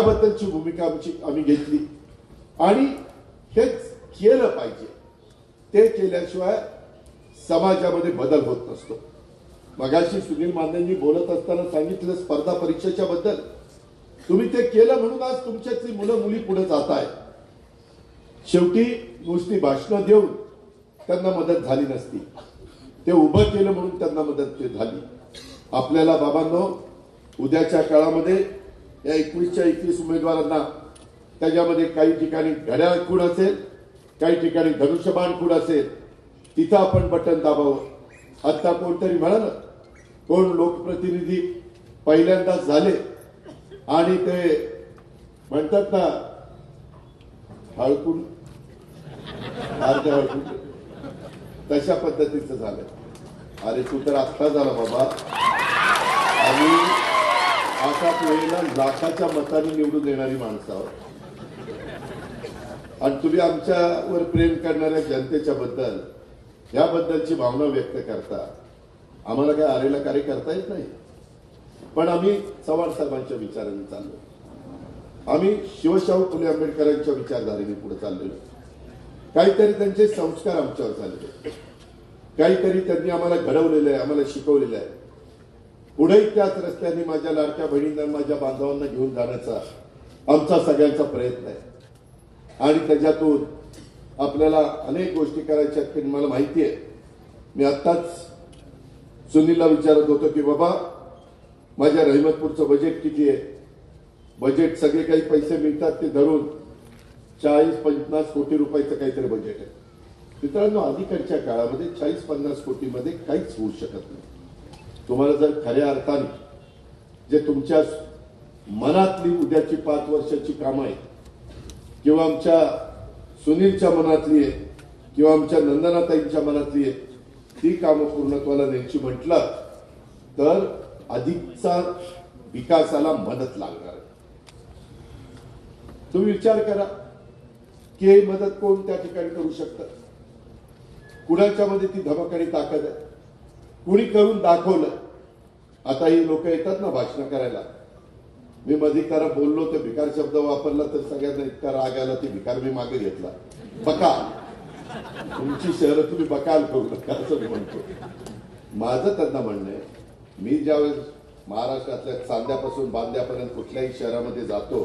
याबद्दलची भूमिका आम्ही घेतली आणि हेच केलं पाहिजे. ते केल्याशिवाय समाजामध्ये बदल होत नसतो. मगाशी सुनील मानेंनी बोलत असताना सांगितलं स्पर्धा परीक्षेच्या बद्दल. तुम्ही ते केलं म्हणून आज तुमच्यातली मुलं मुली पुढे जात आहेत. शेवटी नुसती भाषणं देऊन त्यांना मदत झाली नसती. ते उभं केलं म्हणून त्यांना मदत झाली. आपल्याला बाबांनो उद्याच्या काळामध्ये या 21च्या 21 उमेदवारांना त्याच्यामध्ये काही ठिकाणी घड्याळ खूण असेल, काही ठिकाणी धनुष्यबाण खूण असेल, तिथं आपण बटन दाबावं. आता कोणतरी म्हणाल कोण लोकप्रतिनिधी पहिल्यांदाच झाले आणि ते म्हणतात ना हळकून अर्ध हळकून तशा पद्धतीचं झालं. अरे तू तर आत्ता झाला बाबा आणि आताच वेळेला लाखाच्या मताने निवडून येणारी माणसं आहोत आणि तुम्ही आमच्यावर प्रेम करणाऱ्या जनतेच्या बद्दल याबद्दलची भावना व्यक्त करता. आम्हाला काय आरेला कार्य करता येत नाही, पण आम्ही चव्हाण साहेबांच्या विचारांनी चाललो. आम्ही शिवशाहू फुले आंबेडकरांच्या विचारधारेने पुढे चाललेलो. काहीतरी त्यांचे संस्कार आमच्यावर झालेले, काहीतरी त्यांनी आम्हाला घडवलेलं आहे, आम्हाला शिकवलेलं आहे. पुढेही त्याच रस्त्याने माझ्या लाडक्या बहिणींना माझ्या बांधवांना घेऊन जाण्याचा आमचा सगळ्यांचा प्रयत्न आहे आणि त्याच्यातून आपल्याला अनेक गोष्टी करायच्या आहेत. मला माहिती आहे. मी आत्ताच सुनीलला विचारत होतो की बाबा माझ्या रहिमतपूरचं बजेट किती आहे. बजेट सगळे काही पैसे मिळतात ते धरून 40-50 कोटी रुपयाचं काहीतरी बजेट आहे. मित्रांनो अलीकडच्या काळामध्ये 40-50 कोटीमध्ये काहीच होऊ शकत नाही. तुम्हाला जर खऱ्या अर्थाने जे तुमच्या मनातली उद्याची 5 वर्षाची कामं आहेत किंवा आमच्या सुनीलच्या मनातली आहे किंवा आमच्या नंदनाताईंच्या मनातली आहे ती कामं पूर्णत्वाला न्यायची म्हटलं तर अधिकचा विकासाला मदत लागणार. तुम्ही विचार करा की ही मदत कोण त्या ठिकाणी करू शकतं. कुणाच्या मध्ये ती धमक आणि ताकद आहे. कुणी करून दाखवलं. आता ही लोक येतात ना भाषण करायला. मी मध्ये जरा बोललो तर भिकार शब्द वापरला तर सगळ्यांना इतका राग आला ती भिकार मी मागे घेतला. बकाल तुमची शहरं तुम्ही बकाल करू नका असं मी म्हणतो. माझं त्यांना म्हणणं आहे मी ज्यावेळेस महाराष्ट्रातल्या चांद्यापासून बांद्यापर्यंत कुठल्याही शहरामध्ये जातो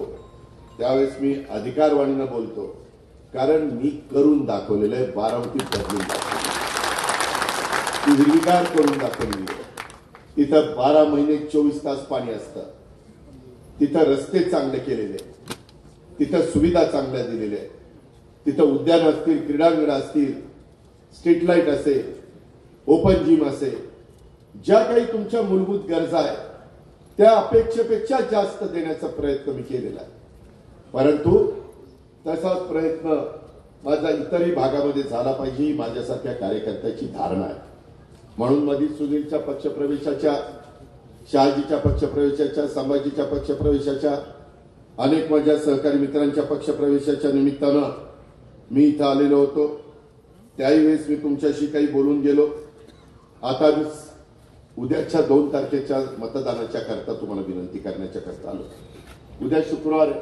त्यावेळेस मी अधिकारवाणीनं बोलतो कारण मी करून दाखवलेलं आहे. बारामतीत बदलून दाखवली, ती हिरवीगार करून दाखवली. तिथं 12 महिने 24 तास पाणी असतं. तिथं रस्ते चांगले केलेले, तिथं सुविधा चांगल्या दिलेल्या आहेत. तिथं उद्यान असतील, क्रीडांगण असतील, स्ट्रीट लाईट असेल, ओपन जिम असेल, ज्या काही तुमच्या मूलभूत गरजा आहेत त्या अपेक्षेपेक्षा जास्त देण्याचा प्रयत्न मी केलेला आहे. परंतु तसाच प्रयत्न माझा इतरही भागामध्ये झाला पाहिजे ही माझ्यासारख्या कार्यकर्त्याची धारणा आहे. म्हणून मध्ये सुनीलच्या पक्षप्रवेशाच्या, शहाजीच्या पक्षप्रवेशाच्या, संभाजीच्या पक्षप्रवेशाच्या, अनेक माझ्या सहकारी मित्रांच्या पक्षप्रवेशाच्या निमित्तानं मी इथं आलेलो होतो. त्याही वेळेस मी तुमच्याशी काही बोलून गेलो. आता मी उद्याच्या 2 तारखेच्या मतदानाच्या करता तुम्हाला विनंती करण्याच्या करता आलो. उद्या शुक्रवार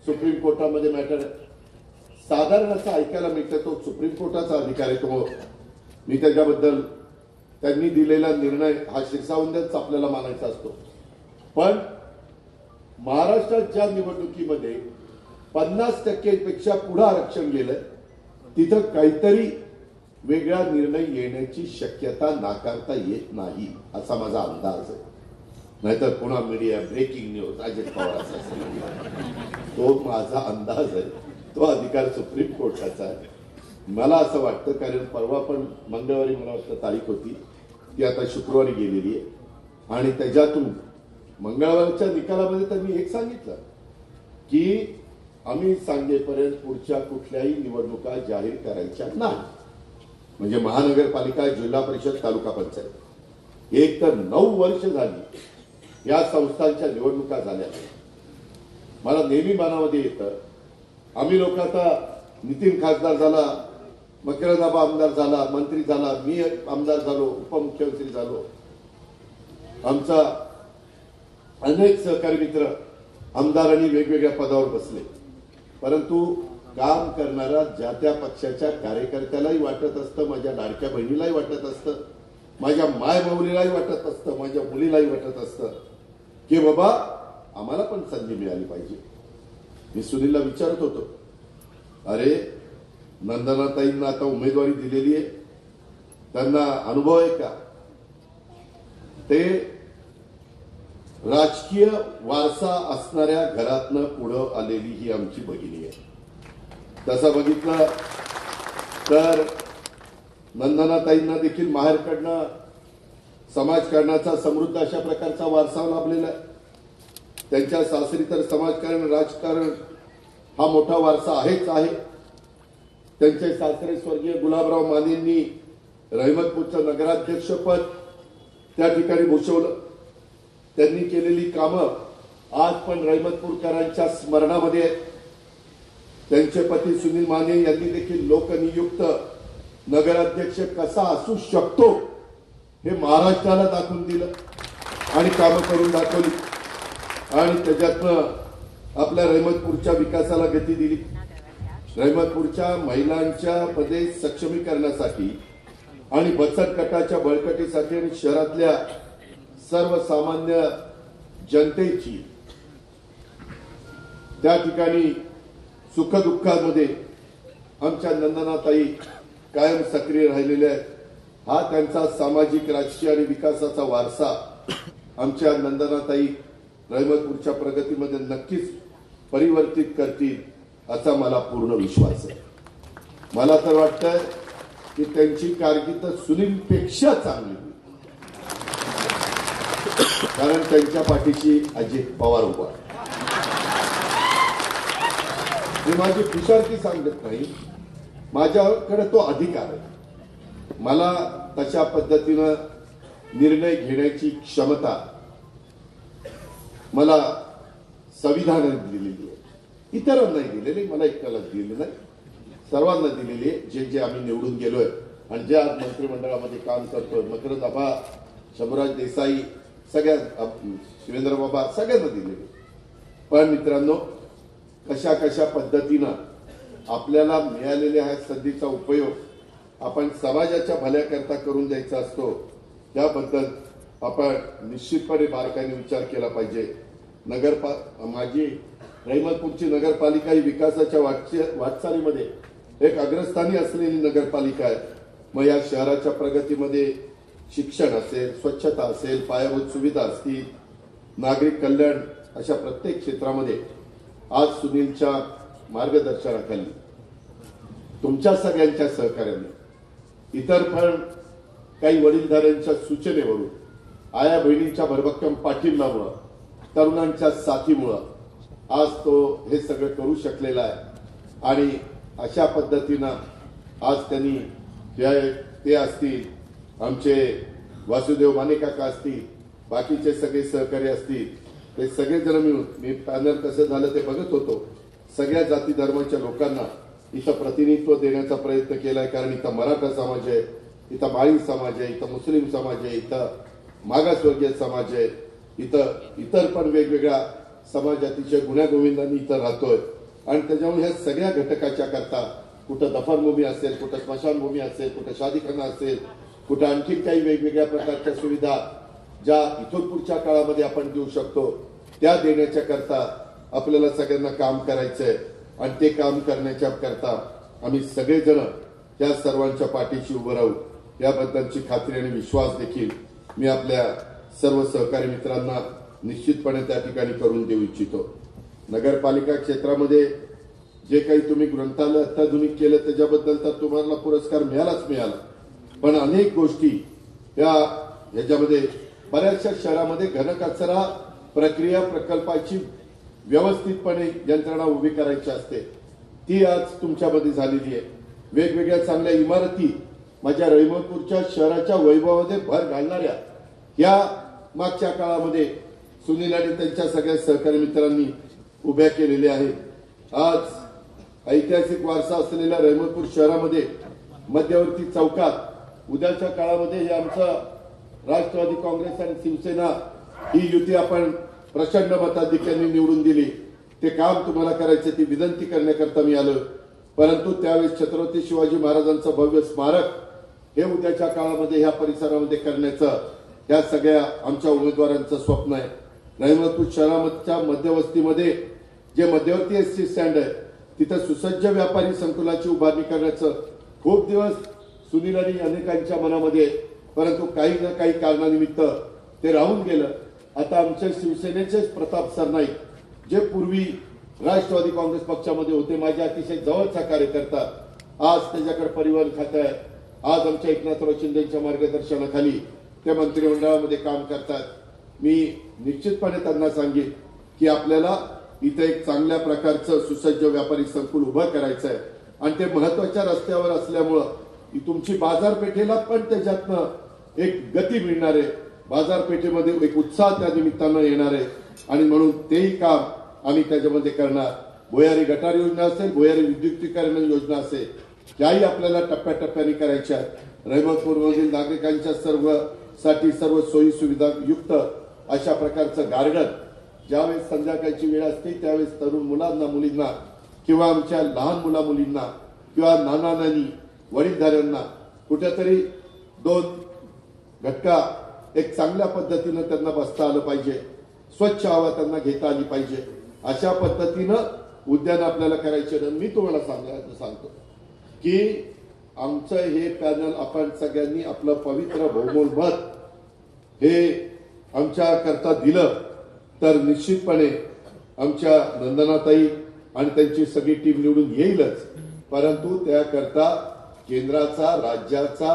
सुप्रीम कोर्टामध्ये मॅटर साधारण असं ऐकायला मिळतं. तो सुप्रीम कोर्टाचा अधिकार आहे. तो मी त्याच्याबद्दल त्यांनी दिलेला निर्णय हा शिरसावंदच आपल्याला मानायचा असतो. पण महाराष्ट्रात ज्या निवडणुकीमध्ये 50% पुढे आरक्षण गेलंय तिथं काहीतरी वेगळा निर्णय येण्याची शक्यता नाकारता येत नाही असा माझा अंदाज आहे. नाहीतर पुन्हा media breaking news Ajit Pawar असा तो माझा अंदाज आहे. तो अधिकार सुप्रीम कोर्टाचा आहे. मला असं वाटतं कारण परवा पण मंगळवारी मला वाटतं तारीख होती ती आता शुक्रवारी गेलेली आहे आणि त्याच्यातून मंगळवारच्या निकालामध्ये त्यांनी एक सांगितलं की आम्ही सांगेपर्यंत पुढच्या कुठल्याही निवडणुका जाहीर करायच्या नाही. म्हणजे महानगरपालिका, जिल्हा परिषद, तालुका पंचायत एक तर 9 वर्ष झाली या संस्थांच्या निवडणुका झाल्या. मला नेहमी मनामध्ये येतं आम्ही लोक आता नितीन खासदार झाला, मकरंदाबा आमदार झाला, मंत्री झाला, मी आमदार झालो, उपमुख्यमंत्री झालो, आमचा अनेक सहकारी मित्र आमदारांनी वेगवेगळ्या पदावर बसले, परंतु काम करणारा ज्या त्या पक्षाच्या कार्यकर्त्यालाही वाटत असतं, माझ्या लाडक्या बहिणीलाही वाटत असतं, माझ्या माय माऊलीलाही वाटत असतं, माझ्या मुलीलाही वाटत असतं की बाबा आम्हाला पण संधी मिळाली पाहिजे. मी सुनीलला विचारत होतो, अरे नंदनाताईंना आता उमेदवारी दिलेली आहे, त्यांना अनुभव आहे का? ते राजकीय वारसा असणाऱ्या घरातनं पुढं आलेली ही आमची भगिनी आहे. तसं बघितलं तर नंदनाताईंना देखील माहेरकडनं समाजकारणाचा समृद्ध अशा प्रकारचा वारसा लाभलेला आहे. त्यांच्या सासरी तर समाजकारण राजकारण हा मोठा वारसा आहेच आहे. त्यांचे सासरे स्वर्गीय गुलाबराव मानेंनी रहमतपूरचं नगराध्यक्षपद त्या ठिकाणी भूषवलं. त्यांनी केलेली कामं आज पण रहमतपूरकरांच्या स्मरणामध्ये आहेत. त्यांचे पती सुनील माने यांनी देखील लोकनियुक्त नगराध्यक्ष कसा असू शकतो हे महाराष्ट्राला दाखवून दिलं आणि कामं करून दाखवली आणि त्याच्यातनं आपल्या रहमतपूरच्या विकासाला गती दिली. रहमतपूरच्या महिलांच्या पदे सक्षमीकरणासाठी आणि बचत गटाच्या बळकटीसाठी आणि शहरातल्या सर्वसामान्य जनतेची त्या ठिकाणी सुखदुःखामध्ये आमच्या नंदनाताई कायम सक्रिय राहिलेल्या आहेत. हा त्यांचा सामाजिक राजकीय आणि विकासाचा वारसा आमच्या नंदनाताई रहमतपूरच्या प्रगतीमध्ये नक्कीच परिवर्तित करतील असा मला पूर्ण विश्वास आहे. मला तर वाटतंय की त्यांची कारकीर्द सुनीलपेक्षा चांगली होईल, कारण त्यांच्या पाठीशी अजित पवार उभा आहे. मी माझी खुशालकी सांगत नाही, माझ्याकडे तो अधिकार आहे. मला तशा पद्धतीनं निर्णय घेण्याची क्षमता मला संविधानाने दिलेली आहे. इतरांनाही दिलेली, मला एकट्यालाच दिलेली नाही, सर्वांना दिलेली आहे. जे जे आम्ही निवडून गेलोय आणि जे आज मंत्रिमंडळामध्ये काम करतोय, मकरंद आबा, शंभूराज देसाई, सगळ्या शिवेंद्र बाबा, सगळ्यांना दिलेली. पण मित्रांनो, कशा कशा पद्धतीनं आपल्याला मिळालेल्या ह्या संधीचा उपयोग आपण समाजाच्या भल्याकरता करून द्यायचा असतो, त्याबद्दल आपण निश्चितपणे बारकाईने विचार केला पाहिजे. माझी रहमतपूरची नगरपालिका ही विकासाच्या वाटचालीमध्ये एक अग्रस्थानी असलेली नगरपालिका आहे. मग या शहराच्या प्रगतीमध्ये शिक्षण असेल, स्वच्छता असेल, पायाभूत सुविधा असतील, नागरिक कल्याण, अशा प्रत्येक क्षेत्रामध्ये आज सुनीलच्या मार्गदर्शनाखाली तुमच्या सगळ्यांच्या सहकार्याने, इतर पण काही वडीलधाऱ्यांच्या सूचनेवरून, आया बहिणींच्या भरभक्कम पाठिंब्यामुळं, तरुणांच्या साथीमुळं आज तो हे सगळं करू शकलेला आहे. आणि अशा पद्धतीनं आज त्यांनी ते असतील, आमचे वासुदेव माने काका असतील, बाकीचे सगळे सहकारी असतील, ते सगळेजण मिळून, मी पॅनल कसं झालं ते बघत होतो, सगळ्या जाती धर्माच्या लोकांना इथं प्रतिनिधित्व देण्याचा प्रयत्न केलाय. कारण इथं मराठा समाज आहे, इथं माळी समाज आहे, इथं मुस्लिम समाज आहे, इथं मागासवर्गीय समाज आहे, इथं इतर पण वेगवेगळ्या समाज अतिशय गुण्यागोविंदांनी इथं राहतोय. आणि त्याच्यामुळे ह्या सगळ्या घटकाच्या करता कुठं दफनभूमी असेल, कुठं स्मशानभूमी असेल, कुठं शादीखाना असेल, कुठं आणखी काही वेगवेगळ्या प्रकारच्या सुविधा ज्या इथून पुढच्या काळामध्ये आपण देऊ शकतो त्या देण्याच्या करता आपल्याला सगळ्यांना काम करायचंय. आणि ते काम करण्याच्या करता आम्ही सगळेजण त्या सर्वांच्या पाठीशी उभं राहू याबद्दलची खात्री आणि विश्वास देखील मी आपल्या सर्व सहकारी मित्रांना निश्चितपणे त्या ठिकाणी करून देऊ इच्छितो. नगरपालिका क्षेत्रामध्ये जे काही तुम्ही ग्रंथालय अत्याधुनिक केलं त्याच्याबद्दल तर तुम्हाला पुरस्कार मिळालाच मिळाला, पण अनेक गोष्टी ह्याच्यामध्ये बऱ्याचशा शहरामध्ये घनकचरा प्रक्रिया प्रकल्पाची व्यवस्थितपणे यंत्रणा उभी करायची असते, ती आज तुमच्यामध्ये झालेली आहे. वेगवेगळ्या चांगल्या इमारती माझ्या रहमतपूरच्या शहराच्या वैभवामध्ये भर घालणाऱ्या या मागच्या काळामध्ये सुनील आणि त्यांच्या सगळ्या सहकारी मित्रांनी उभ्या केलेल्या आहेत. आज ऐतिहासिक वारसा असलेल्या रहमतपूर शहरामध्ये मध्यवर्ती चौकात उद्याच्या काळामध्ये हे आमचं राष्ट्रवादी काँग्रेस आणि शिवसेना ही युती आपण प्रचंड मताधिक्यांनी निवडून दिली, ते काम तुम्हाला करायचं ती विनंती करण्याकरता मी आलो. परंतु त्यावेळेस छत्रपती शिवाजी महाराजांचं भव्य स्मारक हे उद्याच्या काळामध्ये ह्या परिसरामध्ये करण्याचं या सगळ्या आमच्या उमेदवारांचं स्वप्न आहे. रहिमतपूर शहराच्या मध्यवस्तीमध्ये जे मध्यवर्ती एसटी स्टँड आहे तिथं सुसज्ज व्यापारी संकुलाची उभारणी करण्याचं खूप दिवस सुनील आणि अनेकांच्या मनामध्ये, परंतु काही ना काही कारणानिमित्त ते राहून गेलं. आता आमच्या शिवसेनेचेच प्रताप सरनाईक, जे पूर्वी राष्ट्रवादी काँग्रेस पक्षामध्ये होते, माझ्या अतिशय जवळचा कार्यकर्ता, आज त्याच्याकडे परिवहन खातं आहे. आज आमच्या एकनाथराव शिंदेच्या मार्गदर्शनाखाली ते मंत्रिमंडळामध्ये काम करतात. मी निश्चितपणे त्यांना सांगेन की आपल्याला इथे एक चांगल्या प्रकारचं सुसज्ज व्यापारी संकुल उभं करायचं आहे आणि ते महत्वाच्या रस्त्यावर असल्यामुळं तुमची बाजारपेठेला पण त्याच्यातनं एक गती मिळणार आहे. बाजारपेठेमध्ये एक उत्साह त्या निमित्तानं येणार आहे आणि म्हणून तेही काम आम्ही त्याच्यामध्ये करणार. भुयारी गटार योजना असेल, भुयारी विद्युतीकरण योजना असेल, याही आपल्याला टप्प्याटप्प्याने करायच्या आहेत. रहिमतपूरमधील नागरिकांच्या सर्व सोयी सुविधा युक्त अशा प्रकारचं गार्डन ज्यावेळेस संध्याकाळची वेळ असते त्यावेळेस तरुण मुलांना मुलींना किंवा आमच्या लहान मुला मुलींना किंवा नाना नानी वडीलधाऱ्यांना कुठेतरी दोन घटका एक चांगल्या पद्धतीनं त्यांना बसता आलं पाहिजे, स्वच्छ हवा त्यांना घेता आली पाहिजे. अशा पद्धतीनं उद्यान आपल्याला करायचे. मी तुम्हाला सांगतो की आमचं हे पॅनल आपण सगळ्यांनी आपलं पवित्र बहुमोल मत हे आमच्या करता दिलं तर निश्चितपणे आमच्या नंदनाताई आणि त्यांची सगळी टीम निवडून येईलच. परंतु त्याकरता केंद्राचा, राज्याचा,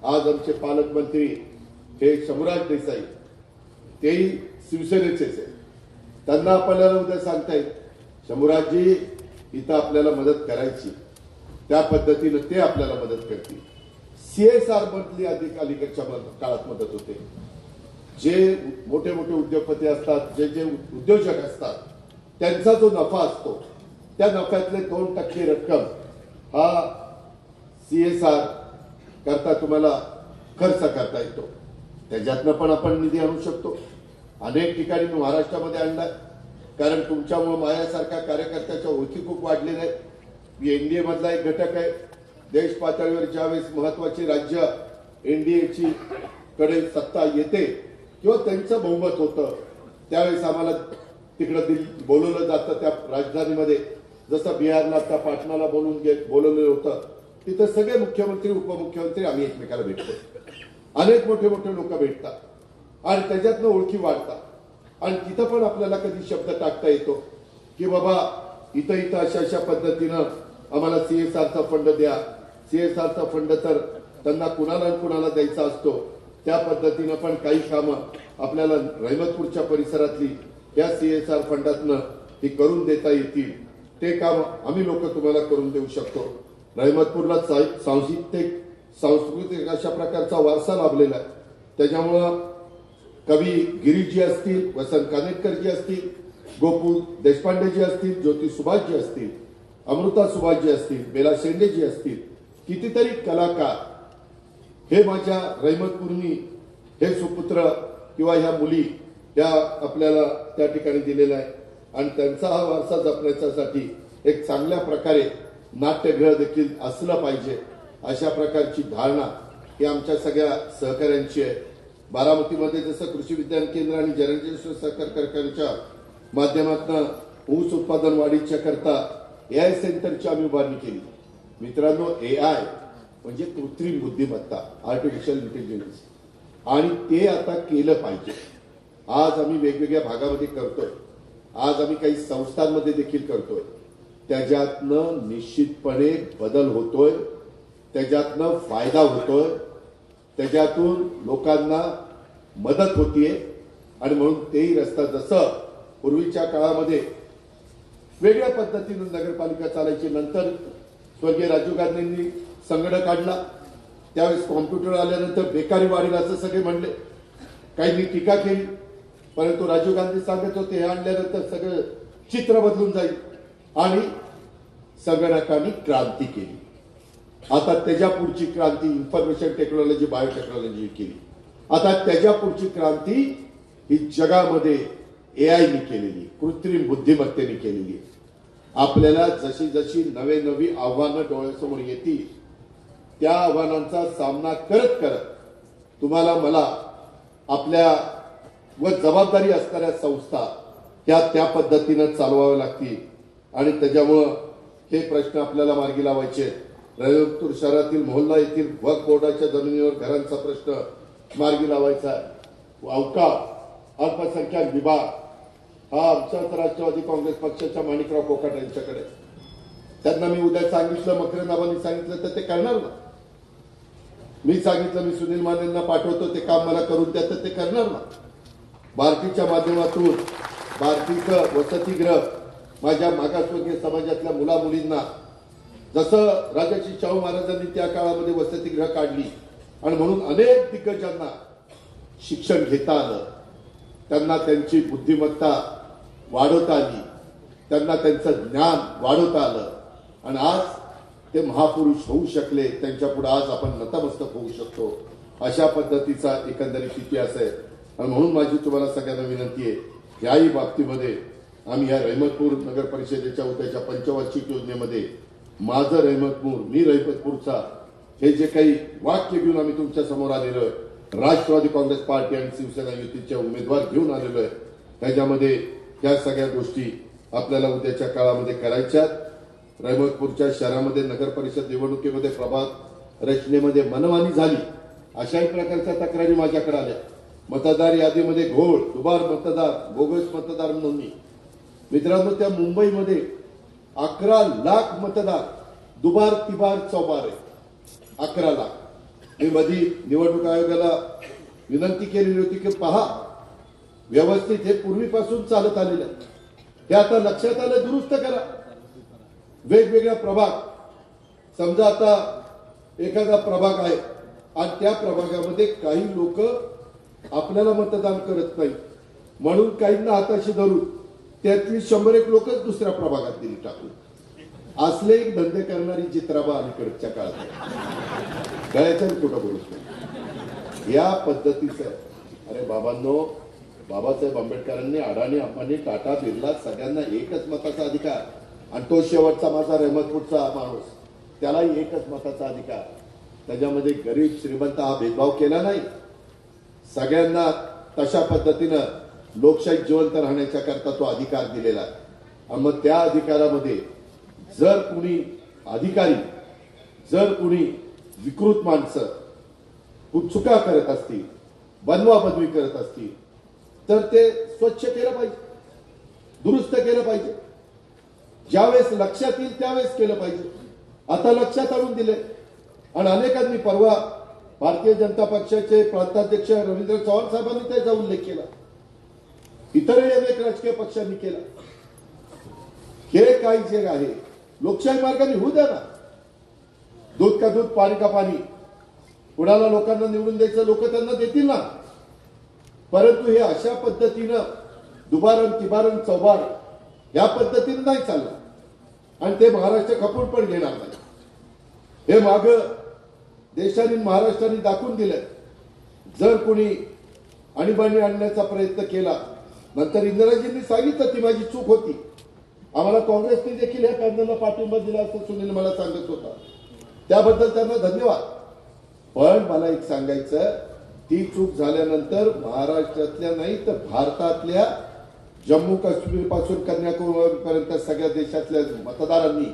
आज आमचे पालकमंत्री हे शंभूराज देसाई, तेही शिवसेनेचेच आहे. त्यांना आपल्याला उद्या सांगता येईल शंभूराजजी इथं आपल्याला मदत करायची, त्या पद्धतीनं ते आपल्याला मदत करतील. सीएसआर मधली अधिक अलीकडच्या काळात मदत होते. जे मोठे मोठे उद्योगपती असतात, जे जे उद्योजक असतात, त्यांचा जो नफा असतो त्या नफ्यातले 2% रक्कम हा सीएसआर करता तुम्हाला खर्च करता येतो. त्याच्यातनं पण आपण निधी आणू शकतो. अनेक ठिकाणी मी महाराष्ट्रामध्ये आणलाय, कारण तुमच्यामुळे माझ्यासारख्या कार्यकर्त्याच्या ओळखी खूप वाढलेल्या आहेत. मी एनडीए मधला एक घटक आहे. देश पातळीवर ज्यावेळेस महत्वाची राज्य एनडीएची कडे सत्ता येते किंवा त्यांचं बहुमत होतं त्यावेळेस आम्हाला तिकडे बोलवलं जातं. त्या राजधानीमध्ये जसं बिहारला आता पाटणाला बोलवलेलं होतं, तिथं सगळे मुख्यमंत्री उपमुख्यमंत्री आम्ही एकमेकाला भेटतो. अनेक मोठे मोठे लोक भेटतात आणि त्याच्यातनं ओळखी वाढतात आणि तिथं पण आपल्याला कधी शब्द टाकता येतो की बाबा इथं अशा पद्धतीनं आम्हाला सीएसआरचा फंड द्या. सीएसआरचा फंड तर त्यांना कुणाला द्यायचा असतो. त्या पद्धतीनं पण काही कामं आपल्याला रहिमतपूरच्या परिसरातली या सीएसआर फंडातनं ही करून देता येतील. ते काम आम्ही लोक तुम्हाला करून देऊ शकतो. रहिमतपूरला सांस्कृतिक अशा प्रकारचा वारसा लाभलेला आहे. त्याच्यामुळं कवी गिरीजी असतील, वसंत कानेटकरजी असतील, गोपू देशपांडेजी असतील, ज्योती सुभाषजी असतील, अमृता सुभाषजी असतील, बेला शेंडेजी असतील, कितीतरी कलाकार हे माझ्या रहिमतपूरनी हे सुपुत्र किंवा ह्या मुली या आपल्याला त्या ठिकाणी दिलेला आहे आणि त्यांचा हा वारसा जपण्यासाठी एक चांगल्या प्रकारे नाट्यगृह देखील असलं पाहिजे अशा प्रकारची धारणा ही आमच्या सगळ्या सहकाऱ्यांची आहे. बारामतीमध्ये जसं कृषी विज्ञान केंद्र आणि जनरेश्वर सहकार कारखान्याच्या माध्यमातून ऊस उत्पादन वाढीच्या करता एआय सेंटरची आम्ही उभारणी केली. मित्रांनो, एआय म्हणजे कृत्रिम बुद्धिमत्ता, आर्टिफिशियल इंटेलिजन्स, आणि ते आता केलं पाहिजे. आज आम्ही वेगवेगळ्या भागामध्ये करतोय, आज आम्ही काही संस्थांमध्ये देखील करतोय. त्याच्यातनं निश्चितपणे बदल होतोय, त्याच्यातनं फायदा होतोय, त्याच्यातून लोकांना मदत होतीये आणि म्हणून तेही रस्ता जसं पूर्वीच्या काळामध्ये वेगळ्या पद्धतीनं नगरपालिका चालायची, नंतर स्वर्गीय राजीव गांधींनी संगणक काढला, त्यावेळेस कॉम्प्युटर आल्यानंतर बेकारी वाढेल असं सगळे म्हणले, काहींनी टीका केली. परंतु राजीव गांधी सांगत होते हे आणल्यानंतर सगळं चित्र बदलून जाईल आणि संगणकाने क्रांती केली. आता त्याच्या पुढची क्रांती इन्फॉर्मेशन टेक्नॉलॉजी, बायोटेक्नॉलॉजी केली. आता त्याच्या पुढची क्रांती ही जगामध्ये एआयनी केलेली, कृत्रिम बुद्धिमत्तेने केलेली. आपल्याला जशी जशी नवी आव्हानं डोळ्यासमोर येतील त्या आव्हानांचा सामना करत करत तुम्हाला मला आपल्या व जबाबदारी असणाऱ्या संस्था त्या पद्धतीनं चालवाव्या लागतील. आणि त्याच्यामुळं हे प्रश्न आपल्याला मार्गी लावायचे. रविवार शहरातील मोहल्ला येथील वक्फ बोर्डाच्या जमिनीवर घरांचा प्रश्न मार्गी लावायचा आहे. अवकाश अल्पसंख्याक विभाग हा आमच्याच राष्ट्रवादी काँग्रेस पक्षाच्या माणिकराव कोकाटे यांच्याकडे. त्यांना मी उद्या सांगितलं, मकरंदाबांनी सांगितलं तर ते करणार ना. मी सांगितलं मी सुनील मानेंना पाठवतो, ते काम मला करून द्या तर ते करणार ना. भारतीच्या माध्यमातून भारतीचं वसतिगृह माझ्या मागासवर्गीय समाजातल्या मुला मुलींना, जसं राजर्षी शाहू महाराजांनी त्या काळामध्ये वसतिगृह काढली आणि म्हणून अनेक दिग्गजांना शिक्षण घेता आलं, त्यांना त्यांची बुद्धिमत्ता वाढवता आली, त्यांना त्यांचं ज्ञान वाढवता आलं आणि आज ते महापुरुष होऊ शकले. त्यांच्या पुढे आज आपण नतमस्तक होऊ शकतो. अशा पद्धतीचा एकंदरीत इतिहास आहे. आणि म्हणून माझी तुम्हाला सगळ्यांना विनंती आहे, याही बाबतीमध्ये आम्ही या रहमतपूर नगर परिषदेच्या उद्याच्या पंचवार्षिक योजनेमध्ये माझं रहमतपूर, मी रहमतपूरचा हे जे काही वाक्य घेऊन आम्ही तुमच्या समोर आलेलो आहे, राष्ट्रवादी काँग्रेस पार्टी आणि शिवसेना युतीचे उमेदवार घेऊन आलेलो आहे, त्याच्यामध्ये त्या सगळ्या गोष्टी आपल्याला उद्याच्या काळामध्ये करायच्यात. रहमतपूरच्या शहरामध्ये नगर परिषद निवडणुकीमध्ये प्रभाग रचनेमध्ये मनमानी झाली, अशाही प्रकारच्या तक्रारी माझ्याकडे आल्या. मतदार यादीमध्ये घोळ, दुबार मतदार, बोगस मतदार नोंदणी. मित्रांनो, त्या मुंबईमध्ये 11 लाख मतदार दुबार तिबार चौबार आहे. 11 लाख. मी मधी निवडणूक आयोगाला विनंती केलेली होती की पहा, व्यवस्थित हे पूर्वीपासून चालत आलेलं आहे, हे आता लक्षात आलं, दुरुस्त करा. वेगवेगळ्या प्रभाग, समजा आता एखादा प्रभाग आहे आणि त्या प्रभागामध्ये काही लोक आपल्याला मतदान करत नाही म्हणून काहींना हाताशी धरून त्यातली 101 लोकच दुसऱ्या प्रभागात दिली टाकून. असले एक धंदे करणारी चित्राबा अलीकडच्या काळात गळ्याच्या कुठं बोलत नाही. या पद्धतीचं अरे बाबांनो, बाबासाहेब आंबेडकरांनी अडाणी, अंबानी, टाटा, बिर्ला सगळ्यांना एकच मताचा अधिकार, आणि तो शेवटचा माझा रहमतपूरचा माणूस, त्यालाही एकच मताचा अधिकार. त्याच्यामध्ये गरीब श्रीमंत हा भेदभाव केला नाही. सगळ्यांना तशा पद्धतीनं लोकशाही जिवंत राहण्याच्या करता तो अधिकार दिलेला आहे. आणि मग त्या अधिकारामध्ये जर कुणी अधिकारी, जर कुणी विकृत माणसं चुका करत असतील, बनवाबनवी करत असतील, तर ते स्वच्छ केलं पाहिजे, दुरुस्त केलं पाहिजे. ज्यावेळेस लक्षात येईल त्यावेळेस केलं पाहिजे. आता लक्षात आणून दिले आणि अनेकांनी, परवा भारतीय जनता पक्षाचे प्रांताध्यक्ष रवींद्र चव्हाण साहेबांनी त्याचा उल्लेख केला, इतरही अनेक राजकीय पक्षांनी केला. हे काही जे आहे लोकशाही मार्गाने होऊ द्या ना. दूध का दूध, पाणी का पाणी. कुणाला लोकांना निवडून द्यायचं, लोक त्यांना देतील ना. परंतु हे अशा पद्धतीनं दुबारन तिबारन चौबार या पद्धतीने नाही चाललं आणि ते महाराष्ट्र खपून पण घेणार नाही. हे माग देशाने, महाराष्ट्राने दाखवून दिलं. जर कोणी आणीबाणी आणण्याचा प्रयत्न केला, नंतर इंदिराजींनी सांगितलं ती माझी चूक होती, आम्हाला काँग्रेसने देखील या कायद्याला पाठिंबा दिला असं सुनील मला सांगत होता, त्याबद्दल त्यांना धन्यवाद. पण मला एक सांगायचं, ती चूक झाल्यानंतर महाराष्ट्रातल्या नाही तर भारतातल्या जम्मू काश्मीर पासून कन्याकुमारी पर्यंत सगळ्या देशातल्या मतदारांनी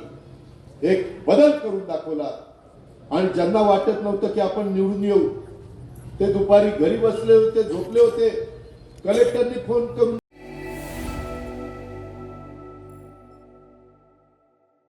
एक बदल करून दाखवला. आणि ज्यांना वाटत नव्हतं की आपण निवडून येऊ, ते दुपारी घरी बसले होते, झोपले होते. कलेक्टरनी फोन करून